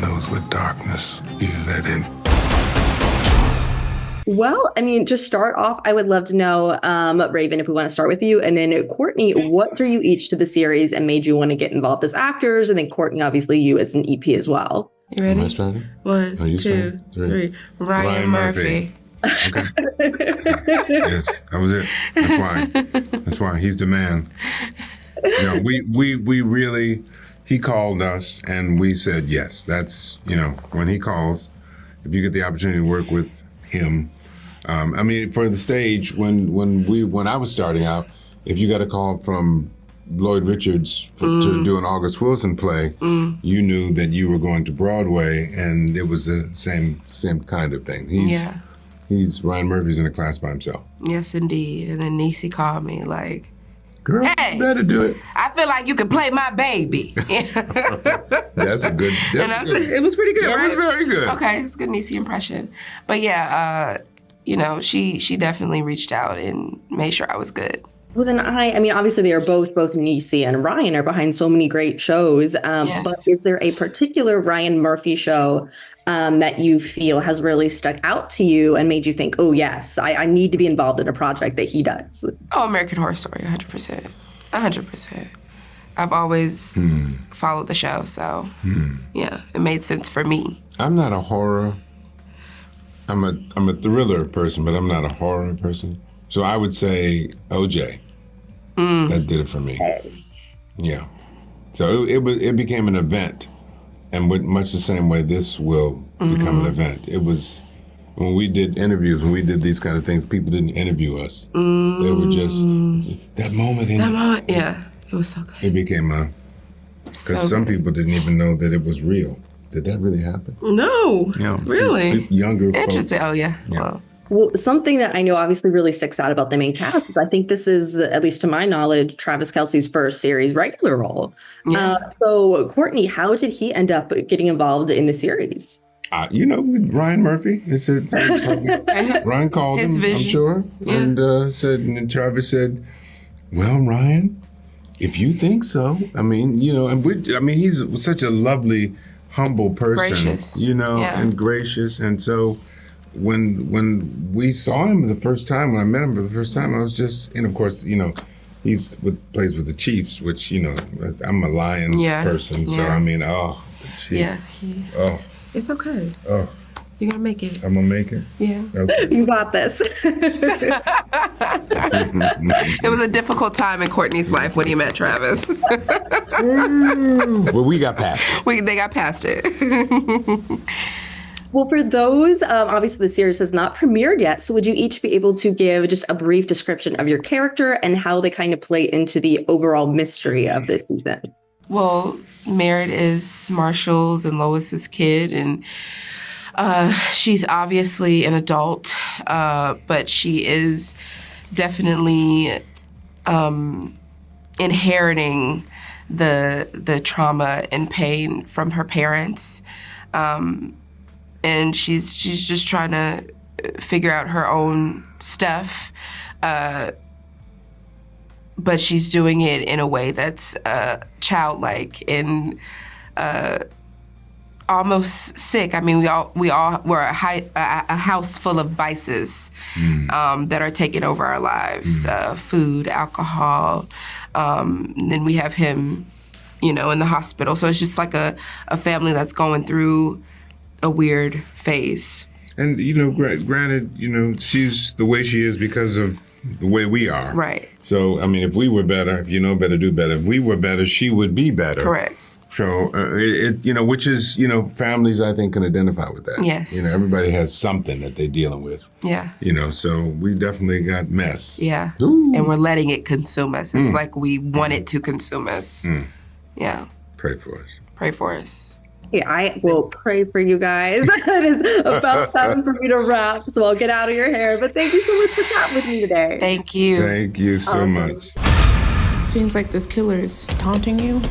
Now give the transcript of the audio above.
knows what darkness you let in. Well, I mean, to start off, I would love to know, Raven, if we want to start with you, and then Courtney, what drew you each to the series and made you want to get involved as actors? And then Courtney, obviously, you as an EP as well. You ready? Am I starting? One, you two, three. Ryan Murphy. Okay. Yes, that was it. That's why. That's why he's the man. You know, we really, he called us and we said yes. That's, you know, when he calls, if you get the opportunity to work with him. I mean, for the stage, when I was starting out, if you got a call from Lloyd Richards to do an August Wilson play, you knew that you were going to Broadway, and it was the same kind of thing. He's Ryan Murphy's in a class by himself. Yes, indeed. And then Niecy called me like, "Girl, hey, you better do it. I feel like you can play my baby." That's a good. It was pretty good, right? It was very good. Okay, it's a good Niecy impression. But yeah, you know, she definitely reached out and made sure I was good. Well, then I mean, obviously they are both Niecy and Ryan are behind so many great shows. Yes. But is there a particular Ryan Murphy show that you feel has really stuck out to you and made you think, oh, yes, I need to be involved in a project that he does? Oh, American Horror Story, 100%. 100%. I've always followed the show, so yeah, it made sense for me. I'm not a horror. I'm a thriller person, but I'm not a horror person. So I would say OJ. That did it for me. Yeah. So it became an event, and with much the same way this will become an event. It was when we did interviews, when we did these kind of things, people didn't interview us. They were just that moment. Yeah, it was so good. It became because some people didn't even know that it was real. Did that really happen? No, Yeah. really. Younger folks. Interesting. Oh yeah. Well, something that I know obviously really sticks out about the main cast is I think this is, at least to my knowledge, Travis Kelce's first series regular role. Yeah. So, Courtney, how did he end up getting involved in the series? You know, Ryan Murphy. Ryan called His him, vision. I'm sure, and and Travis said, "Well, Ryan, if you think so, I mean, you know, and he's such a lovely, humble person, Gracious. you know, Yeah. and gracious, and so." When we saw him the first time, when I met him for the first time, I was just, and of course, you know, plays with the Chiefs, which, you know, I'm a Lions person, so I mean, the Chiefs. It's okay. Oh, You're gonna make it. I'm gonna make it. Yeah. Okay. You got this. It was a difficult time in Courtney's life when he met Travis. Well, we got past it. They got past it. Well, for those, obviously the series has not premiered yet, so would you each be able to give just a brief description of your character and how they kind of play into the overall mystery of this season? Well, Merritt is Marshall's and Lois's kid, and she's obviously an adult, but she is definitely inheriting the trauma and pain from her parents. And she's just trying to figure out her own stuff, but she's doing it in a way that's childlike and almost sick. I mean, we're a house full of vices that are taking over our lives: food, alcohol. And then we have him, you know, in the hospital. So it's just like a family that's going through a weird phase. And, you know, granted, you know, she's the way she is because of the way we are. Right. So, I mean, if we were better, if you know better, do better. If we were better, she would be better. Correct. So, you know, which is, you know, families, I think, can identify with that. Yes. You know, everybody has something that they're dealing with. Yeah. You know, so we definitely got mess. Yeah. Ooh. And we're letting it consume us. It's like we want it to consume us. Yeah. Pray for us. Pray for us. Yeah, I will pray for you guys. It is about time for me to wrap, so I'll get out of your hair. But thank you so much for chatting with me today. Thank you. Thank you so much. Seems like this killer is taunting you.